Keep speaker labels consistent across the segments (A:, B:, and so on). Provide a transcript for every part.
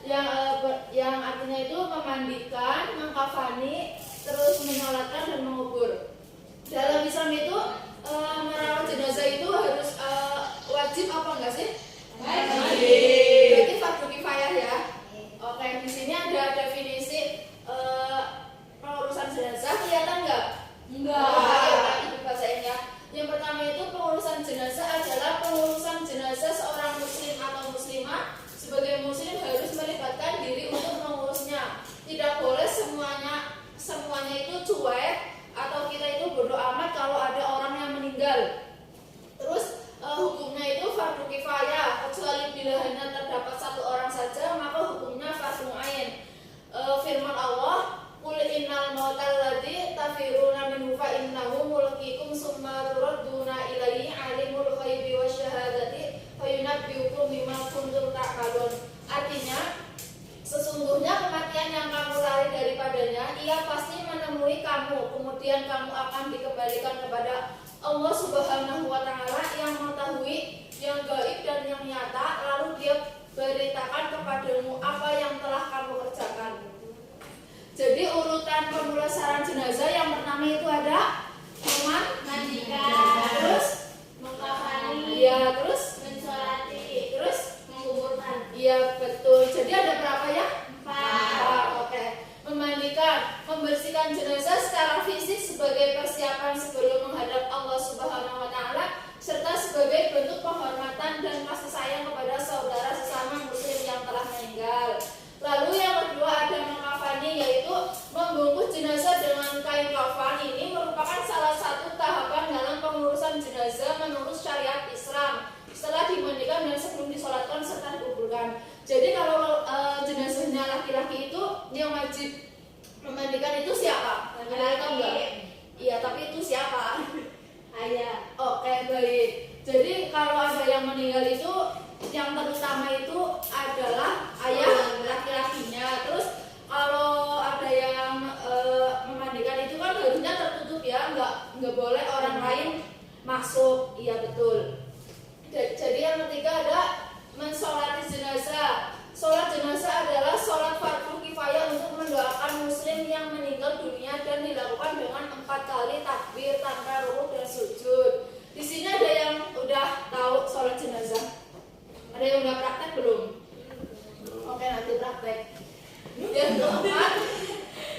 A: yang artinya itu memandikan, mengkafani, terus menyolatkan dan mengubur. Dalam Islam itu merawat jenazah itu harus wajib apa enggak sih? Wajib. Berarti fardu kifayah ya. Oke, di sini ada definisi pengurusan jenazah, kelihatan enggak? Enggak. Ibu bacain ya. Yang pertama itu pengurusan jenazah adalah pengurusan jenazah seorang muslim atau muslimah. Sebagai muslim harus melibatkan diri untuk mengurusnya. Tidak boleh semuanya itu cuek atau kita itu bodoh amat kalau ada orang yang meninggal. Terus hukumnya itu fardu kifayah, kecuali bila hanya terdapat satu orang saja maka hukumnya fardu ain. Firman Allah, qul innal mautal ladzi tafiruna minhu fa innahu mulqikum summa turadduna ilaihi alimul ghaibi wasyahadati fayunabbiukum bima kuntum ta'malun. Artinya, sesungguhnya kematian yang kamu lari daripadanya, ia pasti menemui kamu. Kemudian kamu akan dikembalikan kepada Allah Subhanahu wa Ta'ala yang mengetahui yang gaib dan yang nyata. Lalu Dia beritakan kepadamu apa yang telah kamu kerjakan. Jadi urutan pemulasaran jenazah yang pertama itu ada memandikan, terus mengkafani, ya, terus mensolati, terus menguburkan. Iya betul. Jadi ada berapa ya? 4. Oke. Memandikan, membersihkan jenazah secara fisik sebagai persiapan sebelum menghadap Allah Subhanahu wa Ta'ala, serta sebagai bentuk penghormatan dan kasih sayang kepada saudara sesama muslim yang telah meninggal. Lalu yang kedua ada mengkafani, yaitu membungkus jenazah dengan kain kafan. Ini merupakan salah satu tahapan dalam pengurusan jenazah menurut syariat Islam. Setelah dimandikan dan sebelum disolatkan serta dikuburkan. Jadi kalau jenazahnya laki-laki itu yang wajib memandikan itu siapa? Ada yang tahu nggak? Iya, tapi itu siapa? Ayah. Oke, baik. Jadi kalau ada yang meninggal itu yang terutama itu adalah ayah laki-lakinya. Terus kalau ada yang memandikan itu kan harusnya tertutup ya, nggak boleh orang lain masuk. Iya betul. Jadi yang ketiga ada mensolati jenazah. Sholat jenazah adalah sholat fardu kifayah untuk mendoakan muslim yang meninggal dunia dan dilakukan dengan 4 kali takbir tanpa rukuk dan sujud. Di sini ada yang udah tahu sholat jenazah? Ada yang udah praktek belum? Oke, nanti praktek. Yang keempat,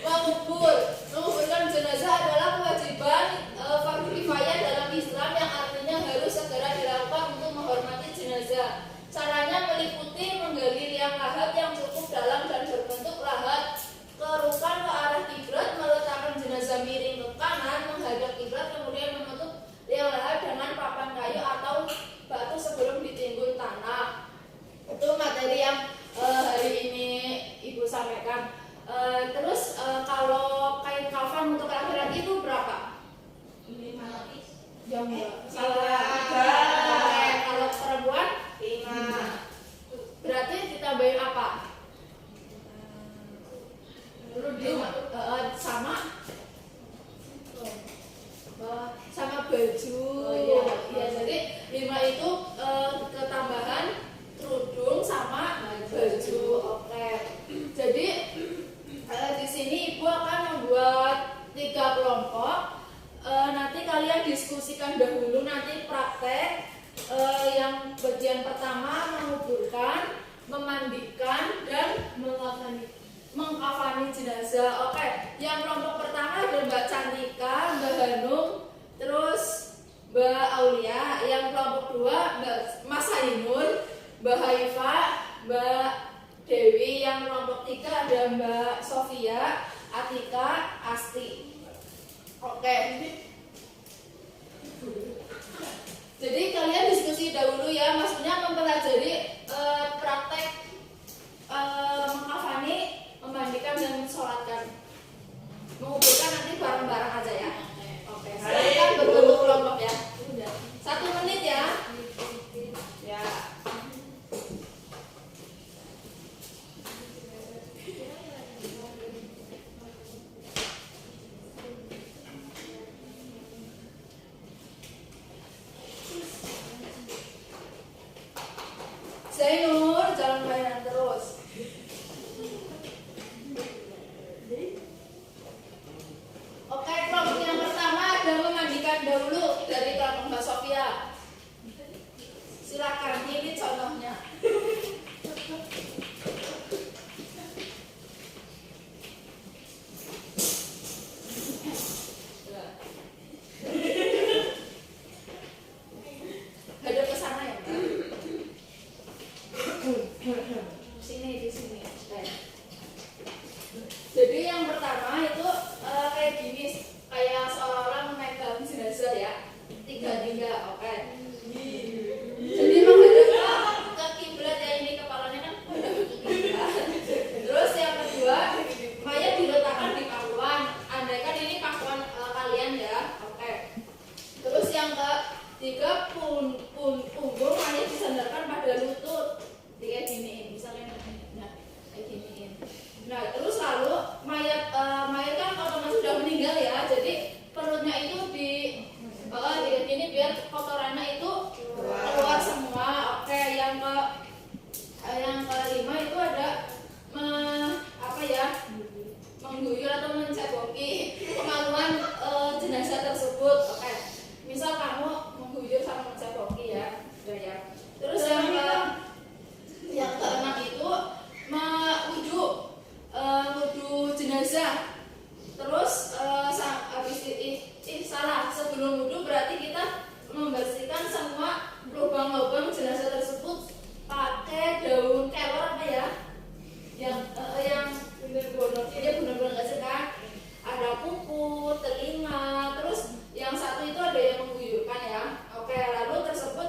A: menguburkan jenazah adalah kewajiban fardu kifayah dalam Islam yang artinya harus segera dilakukan untuk menghormati jenazah. Caranya meliputi menggali liang lahat yang cukup dalam dan berbentuk lahat, kerukan ke arah kiblat, meletakkan jenazah miring ke kanan menghadap kiblat, kemudian menutup liang lahat dengan papan kayu atau batu sebelum ditimbun tanah. Itu materi yang hari ini Ibu sampaikan. Terus kalau kain kafan untuk laki-laki itu berapa? 5 lapis. Ya enggak. Salah. Kalau perempuan 5. Berarti ditambahin apa? Sama baju. Ya, jadi 5 itu ketambahan kerudung sama baju. Oke. Jadi di sini Ibu akan membuat 3 kelompok. Nanti kalian diskusikan dahulu, nanti praktek. Yang bagian pertama menguburkan, memandikan, dan mengkafani jenazah. Oke, yang kelompok pertama ada Mbak Cantika, Mbak Hanum, terus Mbak Aulia. Yang kelompok 2 Mas Ainun, Mbak Haifa, Mbak Dewi. Yang kelompok 3 ada Mbak Sofia, Atika, Asti. Oke. Jadi kalian diskusi dahulu ya, maksudnya mempelajari praktek mengkafani, memandikan dan mensolatkan. Menguburkan nanti bareng-bareng aja ya. Oke. Silakan berbentuk kelompok ya. 1 menit ya. Ya. Zainur, jangan mainan terus. Silakan, ini contohnya. Hadap ke sana ya, Mbak. Sini, di sini. Jadi yang pertama itu kayak gini, kayak seolah-olah memegang jenazah ya. 3-3, oke. Jadi menghadap ke kiblat ya, ini kepalanya kan menghadap ke kiblat. Terus yang kedua, mayat diletakkan di pangkuan. Andaikan ini pangkuan kalian ya, oke. Terus yang ketiga, punggung mayat disandarkan pada lutut. Kayak giniin, misalnya nah, kayak giniin. Nah, terus lalu mayat kan otomatis sudah meninggal ya, jadi perutnya itu di gini biar kotorannya itu keluar semua. Oke, yang kelima itu ada mengguyur atau menceboki kemaluan jenazah tersebut. Oke, misal kamu mengguyur sama menceboki ya, udah ya. Terus yang keenam itu wudhu jenazah. Terus habis salah, sebelum wudhu berarti kita membersihkan semua lubang-lubang jenazah tersebut pakai daun kelor apa ya, yang benar-benar nggak sih kan, ada kuku, telinga. Terus yang satu itu ada yang mengguyurkan ya. Oke, lalu tersebut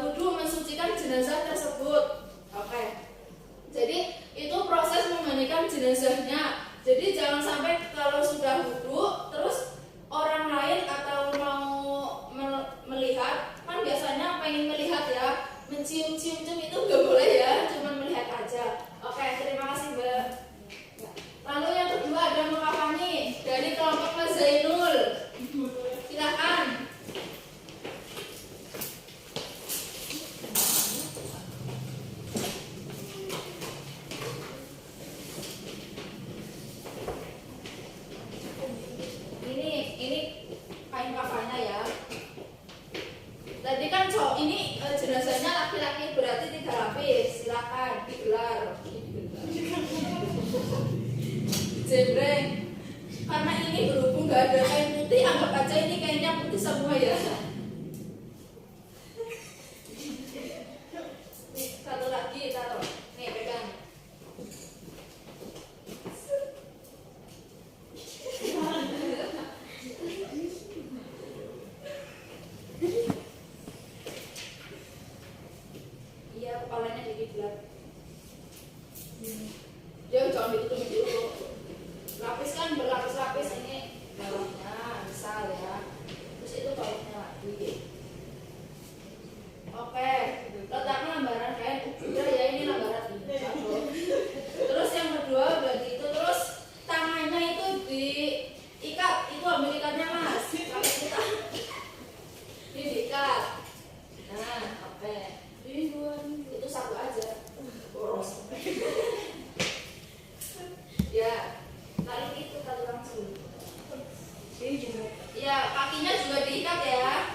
A: wudhu mensucikan jenazah tersebut. Oke, jadi itu proses memandikan jenazahnya. Jadi jangan sampai kalau sudah wudhu terus orang lain atau mau melihat, kan biasanya pengen melihat ya, mencium-cium itu nggak boleh ya, cuma melihat aja. Oke, terima kasih Mbak. Lalu yang kedua ada mengkafani dari kelompok Mas Zainul. Silakan. Ini kain kafannya ya. Tadi kan ini jenazahnya laki-laki, berarti 3 lapis. Silakan digelar. Jembreng. Karena ini berhubung nggak ada kain putih, anggap aja ini kainnya putih semua ya. Satu lagi taruh. Nih pegang. Iya, kepalanya dikiblat. Ya jangan ditutup dulu. Lapis kan berlapis-lapis, ini bawahnya misal ya. Terus itu bawahnya lagi. Oke, letakkan lembaran kain. Udah ya, ini lembaran ini. Terus yang kedua udah gitu, terus tangannya itu diikat. Itu ambil ikatnya Mas. Kalau kita ini diikat. Nah, oke. Itu satu aja. Boros. Ya, tarik itu tadi langsung. Ya, kakinya juga diikat ya.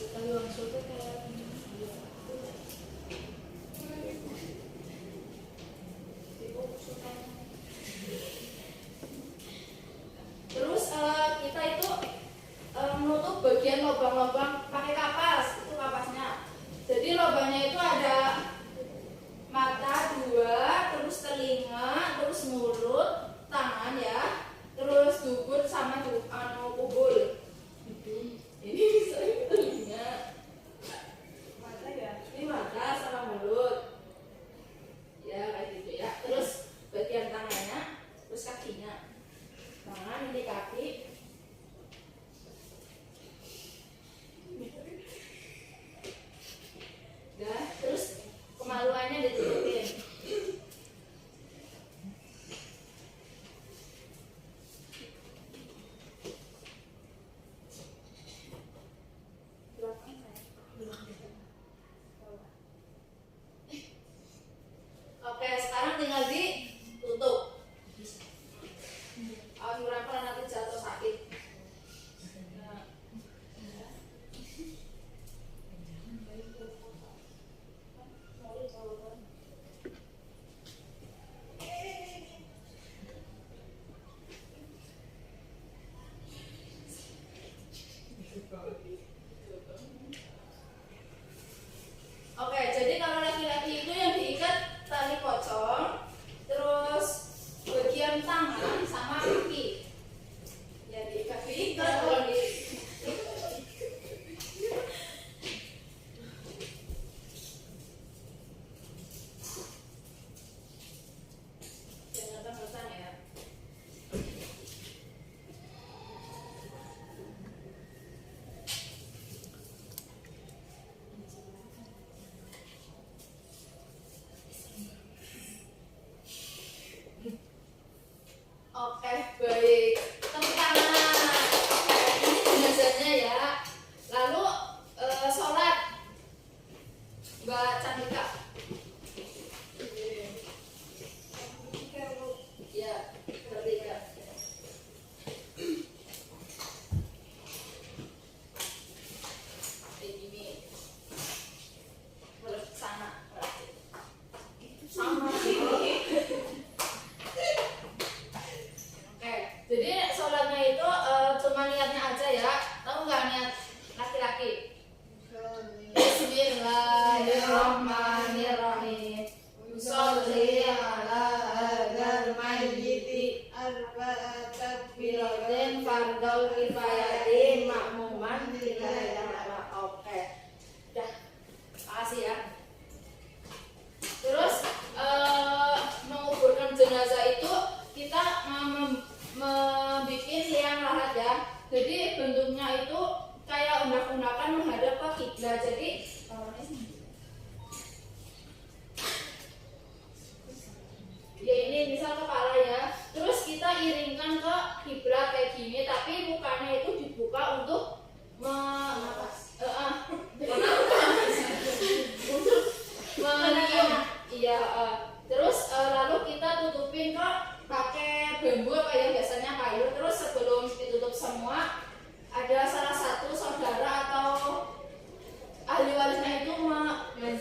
A: Tadi langsung tuh kayak terus kita itu menutup bagian lubang-lubang pakai kapas. Itu kapasnya. Jadi lubangnya itu ada mata 2, terus telinga, terus mulut, tangan ya, terus dubur sama kubul. Ini bisa telinga. Bismillahirrahmanirrahim. Sholli ala hadzal mayyiti arba'at takbiratin fardhu kifayati makmuman lillahi ta'ala. Oke. Udah. Makasih ya. Terus menguburkan jenazah itu kita membuat liang lahat ya. Jadi bentuknya itu kayak undak-undakan menghadap ke kiblat. Jadi ya ini misal kepala ya. Terus kita iringkan ke kiblat kayak gini, tapi mukanya itu dibuka untuk untuk menyium. Iya. Terus lalu kita tutupin ke pakai bambu apa ya, biasanya kayu. Terus sebelum ditutup semua, ada salah satu saudara atau ahli warisnya itu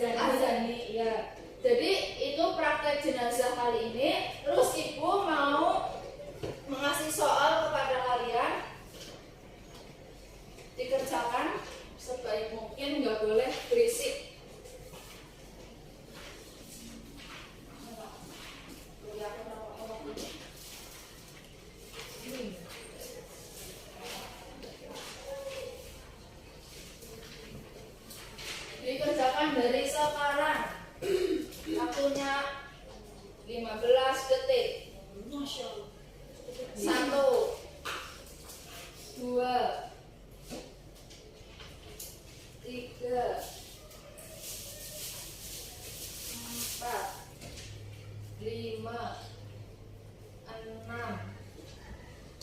A: azani ya. Jadi itu praktek jenazah kali ini. Terus ibu mau mengasih soal kepada kalian, dikerjakan sebaik mungkin, nggak boleh berisik. Dikerjakan dari sekarang. Waktunya 15 detik. 1 2 3 4 5 6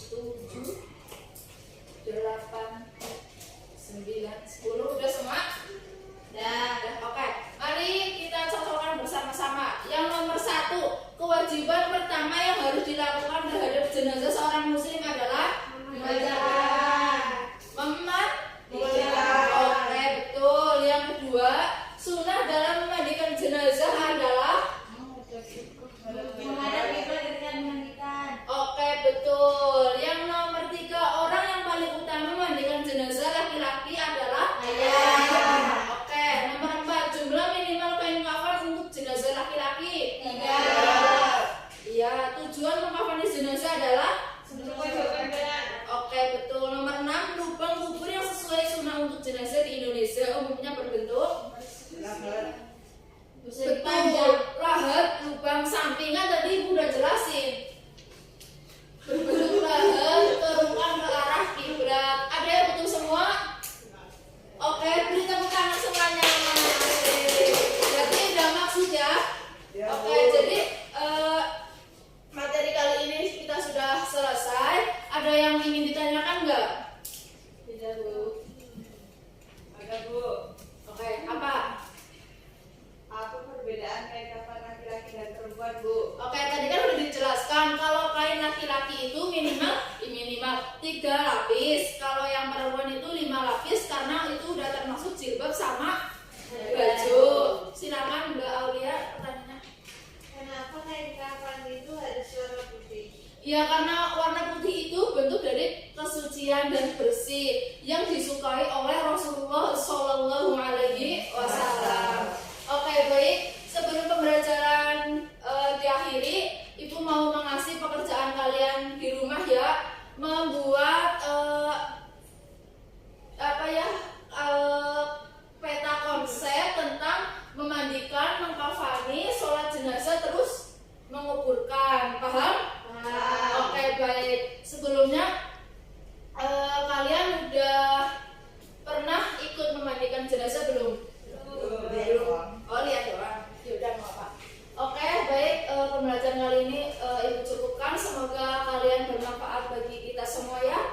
A: 7 8 9 10 udah semua? Udah. Oke. Mari kita cocokkan bersama-sama. Yang nomor 1, kewajiban pertama yang harus dilakukan terhadap jenazah seorang muslim adalah Oke, betul. Yang kedua, sunnah dalam memandikan jenazah adalah Oke, betul. Yang nomor 3, orang yang paling utama memandikan jenazah laki-laki adalah ayah. Oke, nomor 4, jumlah minimal kain kafan untuk jenazah laki-laki 3. Iya, tujuan mengkafani jenazah adalah Oke, betul. Nomor 6, lubang kubur yang sesuai sunnah untuk jenazah di Indonesia umumnya berbentuk betul, lahat, lubang sampingan tadi ibu udah jelasin. Berbentuk lahat, terungkang ke arah kiblat. Ada yang betul semua? Oke, beri tepuk tangan semuanya. Berarti udah maksud ya? Oke, jadi materi kali ini kita sudah selesai. Ada yang ingin ditanyakan nggak? Tidak, Bu.
B: Ada, Bu.
A: Oke, apa?
B: Apa perbedaan kain kafan laki-laki dan perempuan, Bu?
A: Oke, tadi kan udah dijelaskan kalau kain laki-laki itu minimal 3 lapis. Kalau yang perempuan itu 5 lapis karena itu udah termasuk jilbab sama baju. Silakan Mbak Aulia pertanyaannya.
B: Kenapa kain kafan itu harus warna putih?
A: Ya karena warna putih itu bentuk dari kesucian dan bersih yang disukai oleh Rasulullah Shallallahu Alaihi Wasallam. Oke, baik. Sebelum pembelajaran diakhiri, Ibu mau mengasih pekerjaan kalian di rumah ya, membuat peta konsep tentang memandikan, mengkafani, sholat jenazah, terus menguburkan. Paham? Oke, baik. Sebelumnya kalian udah pernah ikut memandikan jenazah belum? Belum. Oh, lihat doang. Yaudah, nggak apa. Oke, baik. Pembelajaran kali ini Ibu cukupkan. Semoga kalian bermanfaat bagi kita semua ya.